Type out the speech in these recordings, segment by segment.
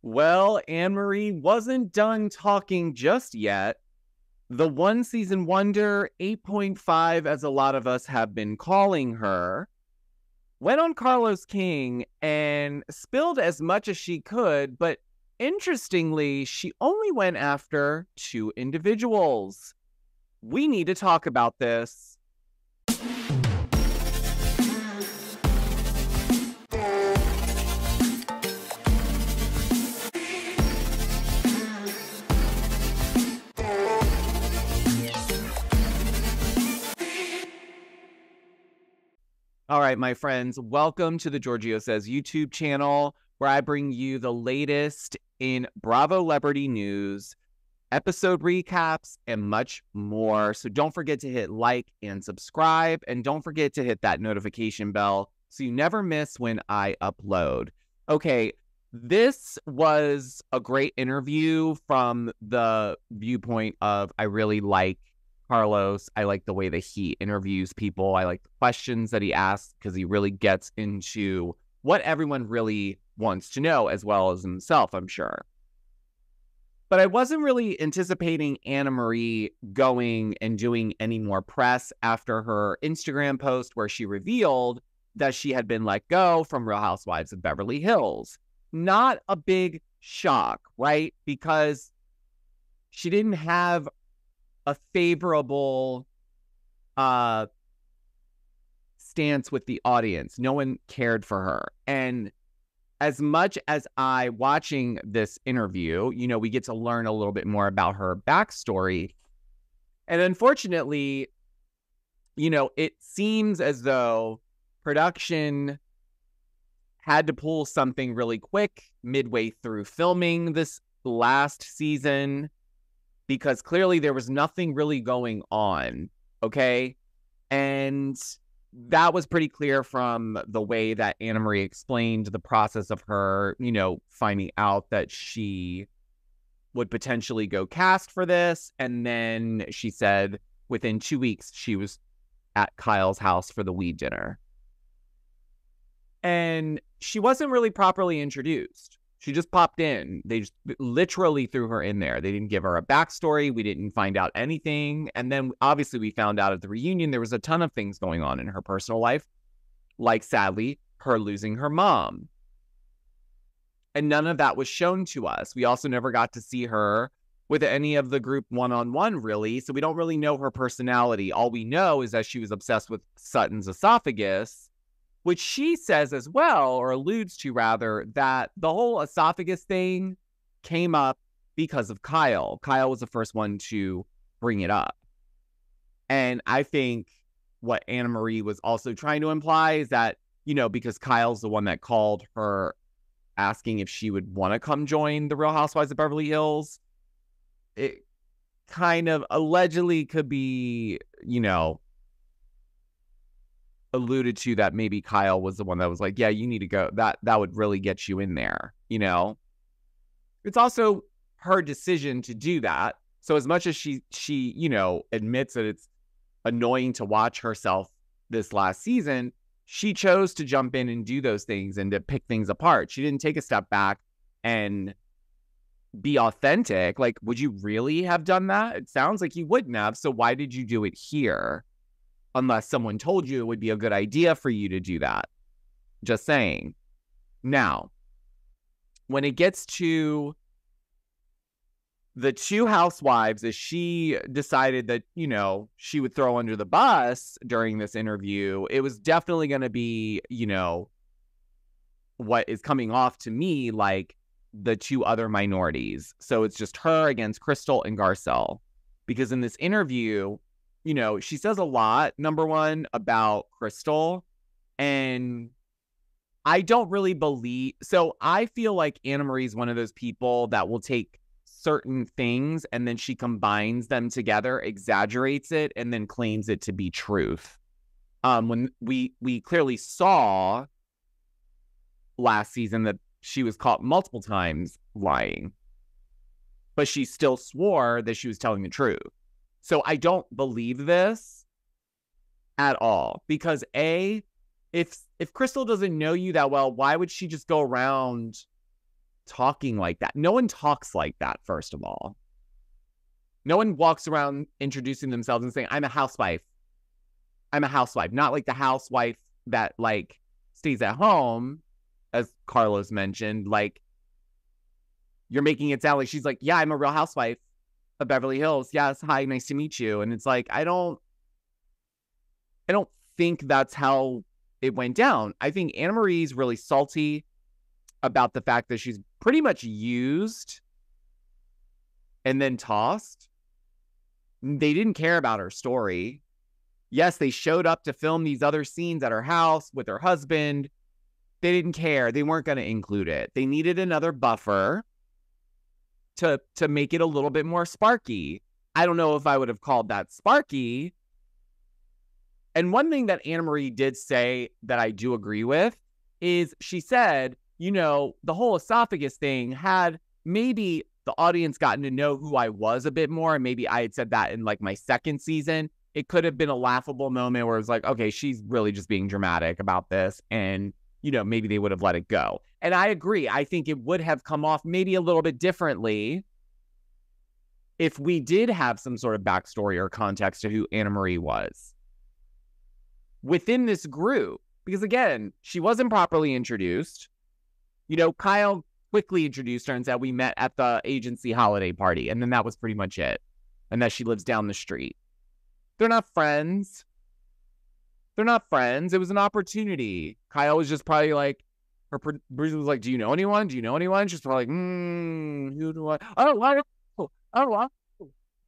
Well, Anne-Marie wasn't done talking just yet. The one season wonder, 8.5, as a lot of us have been calling her, went on Carlos King and spilled as much as she could, but interestingly, she only went after two individuals. We need to talk about this. All right, my friends, welcome to the Giorgio Says YouTube channel, where I bring you the latest in Bravo Celebrity news, episode recaps, and much more. So don't forget to hit like and subscribe, and don't forget to hit that notification bell so you never miss when I upload. Okay, this was a great interview from the viewpoint of I really like Carlos. I like the way that he interviews people. I like the questions that he asks because he really gets into what everyone really wants to know, as well as himself, I'm sure. But I wasn't really anticipating Annemarie going and doing any more press after her Instagram post where she revealed that she had been let go from Real Housewives of Beverly Hills. Not a big shock, right? Because she didn't have a favorable stance with the audience. No one cared for her. And as much as watching this interview, we get to learn a little bit more about her backstory. And unfortunately, it seems as though production had to pull something really quick midway through filming this last season, because clearly there was nothing really going on, okay? And that was pretty clear from the way that Annemarie explained the process of her, finding out that she would potentially go cast for this. And then she said within 2 weeks, she was at Kyle's house for the weed dinner. And she wasn't really properly introduced. She just popped in. They just literally threw her in there. They didn't give her a backstory. We didn't find out anything. And then obviously we found out at the reunion there was a ton of things going on in her personal life, like sadly, her losing her mom. And none of that was shown to us. We also never got to see her with any of the group one-on-one, really. So we don't really know her personality. All we know is that she was obsessed with Sutton's esophagus, which she says as well, or alludes to rather, that the whole esophagus thing came up because of Kyle. Kyle was the first one to bring it up. And I think what Annemarie was also trying to imply is that, because Kyle's the one that called her asking if she would want to come join the Real Housewives of Beverly Hills, it kind of allegedly could be, alluded to that maybe Kyle was the one that was like, yeah, you need to go. That would really get you in there, It's also her decision to do that. So as much as she admits that it's annoying to watch herself this last season, she chose to jump in and do those things and to pick things apart. She didn't take a step back and be authentic. Like, would you really have done that? It sounds like you wouldn't have. So why did you do it here? Unless someone told you it would be a good idea for you to do that. Just saying. Now, when it gets to the two housewives, as she decided that, she would throw under the bus during this interview, it was definitely going to be, what is coming off to me like the two other minorities. So it's just her against Crystal and Garcelle. Because in this interview, she says a lot, number one, about Crystal, and I don't really believe, so I feel like Annemarie is one of those people that will take certain things and then she combines them together, exaggerates it, and then claims it to be truth. When we clearly saw last season that she was caught multiple times lying, but she still swore that she was telling the truth. So I don't believe this at all, because if Crystal doesn't know you that well, why would she just go around talking like that. No one talks like that, first of all. No one walks around introducing themselves and saying, I'm a housewife. I'm a housewife. Not like the housewife that like stays at home, as Carlos mentioned. Like, you're making it sound like she's like, yeah, I'm a real housewife of Beverly Hills. Yes, hi, nice to meet you. And it's like, I don't think that's how it went down. I think Annemarie's really salty about the fact that she's pretty much used and then tossed. They didn't care about her story. Yes, they showed up to film these other scenes at her house with her husband. They didn't care. They weren't going to include it. They needed another buffer to make it a little bit more sparky. I don't know if I would have called that sparky. And one thing that Annemarie did say that I do agree with is she said, you know, the whole esophagus thing, had maybe the audience gotten to know who I was a bit more, and maybe I had said that in like my second season, it could have been a laughable moment where it was like, okay, she's really just being dramatic about this, and, you know, maybe they would have let it go. And I agree. I think it would have come off maybe a little bit differently if we did have some sort of backstory or context to who Annemarie was within this group. Because again, she wasn't properly introduced. You know, Kyle quickly introduced her and said we met at the agency holiday party. And then that was pretty much it. And that she lives down the street. They're not friends. They're not friends. It was an opportunity. Kyle was just probably like, her producer was like, do you know anyone? Do you know anyone? She's probably like, who do I? I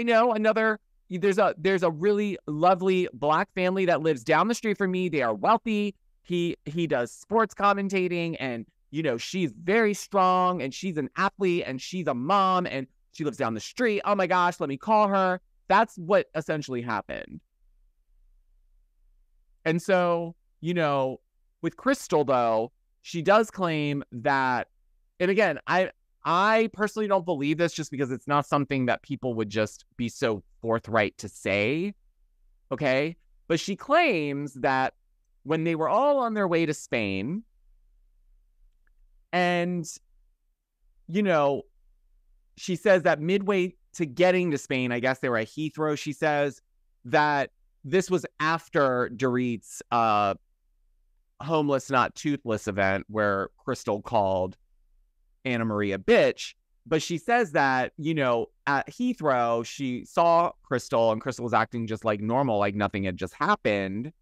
know another. There's a really lovely Black family that lives down the street from me. They are wealthy. He does sports commentating, and you know, she's very strong, and she's an athlete, and she's a mom, and she lives down the street. Oh my gosh, let me call her. That's what essentially happened. And so, you know, with Crystal though, she does claim that, and again, I personally don't believe this just because it's not something that people would just be so forthright to say, okay? But she claims that when they were all on their way to Spain, and, you know, she says that midway to getting to Spain, I guess they were at Heathrow, she says that this was after Dorit's homeless, not toothless event where Crystal called Annemarie a bitch. But she says that, you know, at Heathrow, she saw Crystal, and Crystal was acting just like normal, like nothing had just happened.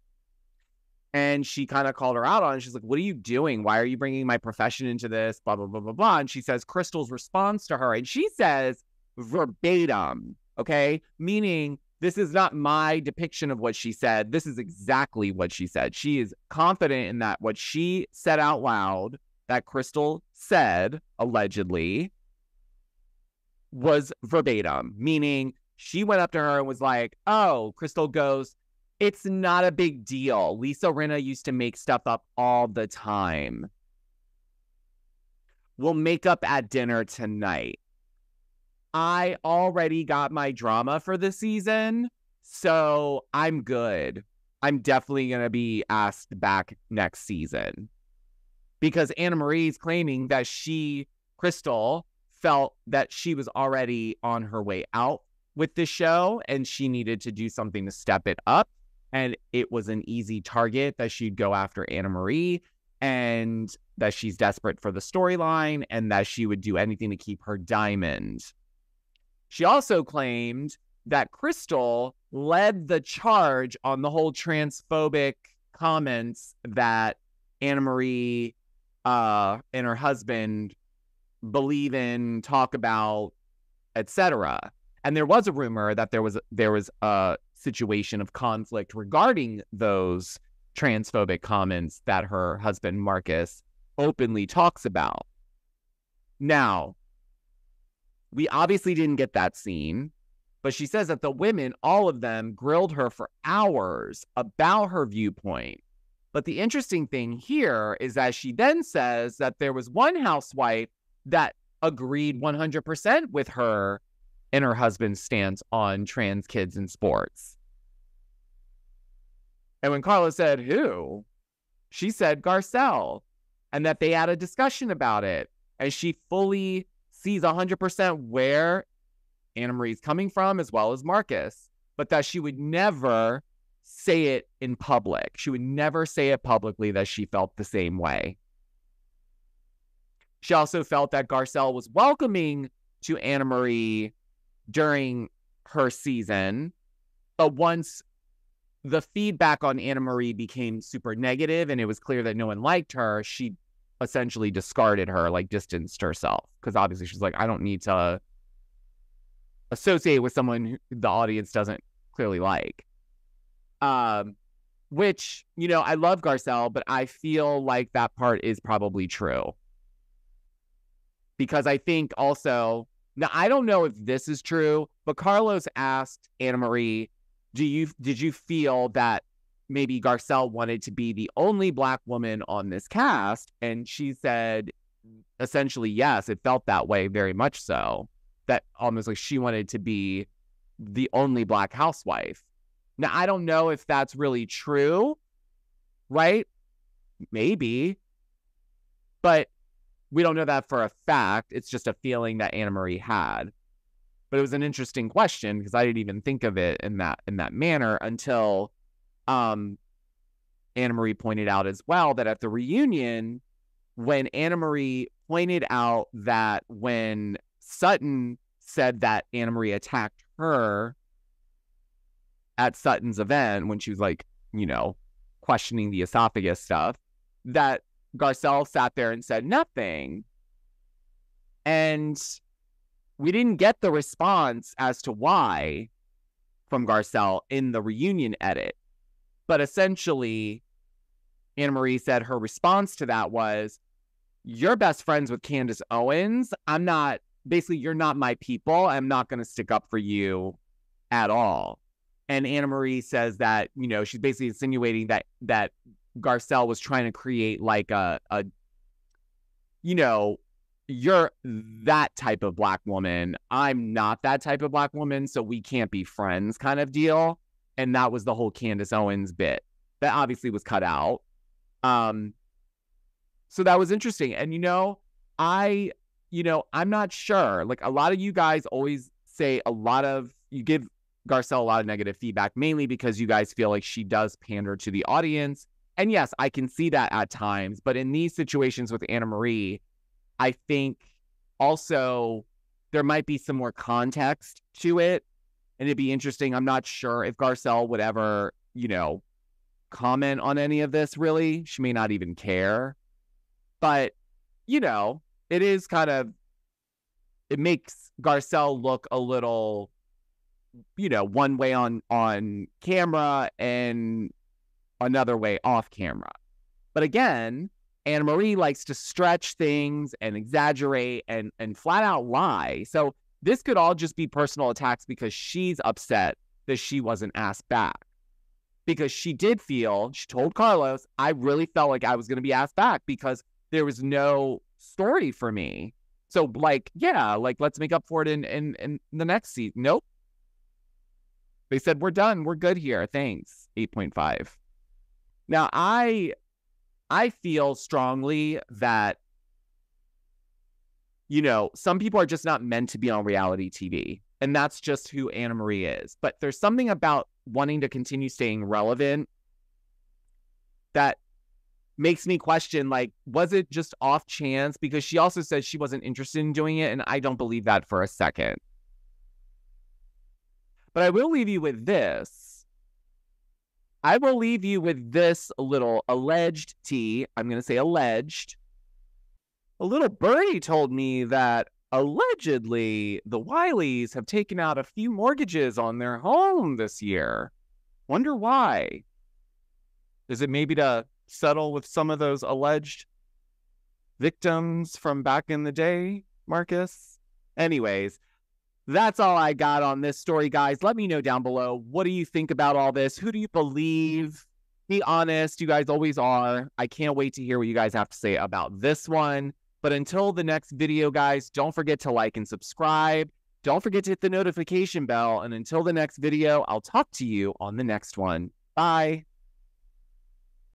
And she kind of called her out on it. She's like, what are you doing? Why are you bringing my profession into this? Blah, blah, blah, blah, blah. And she says Crystal's response to her, and she says verbatim, okay? Meaning, this is not my depiction of what she said. This is exactly what she said. She is confident in that what she said out loud, that Crystal said, allegedly, was verbatim. Meaning, she went up to her and was like, oh, Crystal goes, it's not a big deal. Lisa Rinna used to make stuff up all the time. We'll make up at dinner tonight. I already got my drama for the season, so I'm good. I'm definitely going to be asked back next season. Because Annemarie's claiming that Crystal, felt that she was already on her way out with the show, and she needed to do something to step it up. And it was an easy target that she'd go after Annemarie, and that she's desperate for the storyline, and that she would do anything to keep her diamond. She also claimed that Crystal led the charge on the whole transphobic comments that Annemarie and her husband believe in, talk about, etc. And there was a rumor that there was a situation of conflict regarding those transphobic comments that her husband Marcus openly talks about. Now, we obviously didn't get that scene, but she says that the women, all of them, grilled her for hours about her viewpoint. But the interesting thing here is that she then says that there was one housewife that agreed 100% with her and her husband's stance on trans kids in sports. And when Carla said, who? She said Garcelle, and that they had a discussion about it. And she fully sees 100% where Annemarie's coming from, as well as Marcus, but that she would never say it in public. She would never say it publicly that she felt the same way. She also felt that Garcelle was welcoming to Annemarie during her season, but once the feedback on Annemarie became super negative and it was clear that no one liked her, she essentially discarded her, like distanced herself, because obviously she's like, I don't need to associate with someone who the audience doesn't clearly like. Which, you know, I love Garcelle, but I feel like that part is probably true. Because I think also, now I don't know if this is true, but Carlos asked Annemarie, did you feel that maybe Garcelle wanted to be the only Black woman on this cast? And she said, essentially, yes, it felt that way, very much so. That almost like she wanted to be the only Black housewife. Now, I don't know if that's really true, right? Maybe. But we don't know that for a fact. It's just a feeling that Annemarie had. But it was an interesting question because I didn't even think of it in that manner until Annemarie pointed out as well that at the reunion, when Annemarie pointed out that when Sutton said that Annemarie attacked her at Sutton's event, when she was like, you know, questioning the esophagus stuff, that Garcelle sat there and said nothing. And we didn't get the response as to why from Garcelle in the reunion edit. But essentially, Annemarie said her response to that was, you're best friends with Candace Owens. Basically, you're not my people. I'm not going to stick up for you at all. And Annemarie says that, you know, she's basically insinuating that Garcelle was trying to create like a you know, you're that type of Black woman. I'm not that type of Black woman, so we can't be friends kind of deal. And that was the whole Candace Owens bit. That obviously was cut out. So that was interesting. And, I'm not sure. Like, a lot of you guys always say you give Garcelle a lot of negative feedback, mainly because you guys feel like she does pander to the audience. And yes, I can see that at times. But in these situations with Annemarie, I think also there might be some more context to it. And it'd be interesting. I'm not sure if Garcelle would ever, comment on any of this, really. She may not even care. But, it is it makes Garcelle look a little, one way on camera and another way off camera. But again, Annemarie likes to stretch things and exaggerate and flat out lie. So this could all just be personal attacks because she's upset that she wasn't asked back. Because she told Carlos, I really felt like I was going to be asked back because there was no story for me. So, let's make up for it in the next season. Nope. They said, we're done. We're good here. Thanks. 8.5. Now, I feel strongly that, some people are just not meant to be on reality TV. And that's just who Annemarie is. But there's something about wanting to continue staying relevant that makes me question, was it just off chance? Because she also said she wasn't interested in doing it, and I don't believe that for a second. But I will leave you with this. I will leave you with this little alleged tea. I'm going to say alleged. A little birdie told me that allegedly the Wileys have taken out a few mortgages on their home this year. Wonder why. Is it maybe to settle with some of those alleged victims from back in the day, Marcus? Anyways, that's all I got on this story, guys. Let me know down below. What do you think about all this? Who do you believe? Be honest. You guys always are. I can't wait to hear what you guys have to say about this one. But until the next video, guys, don't forget to like and subscribe. Don't forget to hit the notification bell. And until the next video, I'll talk to you on the next one. Bye.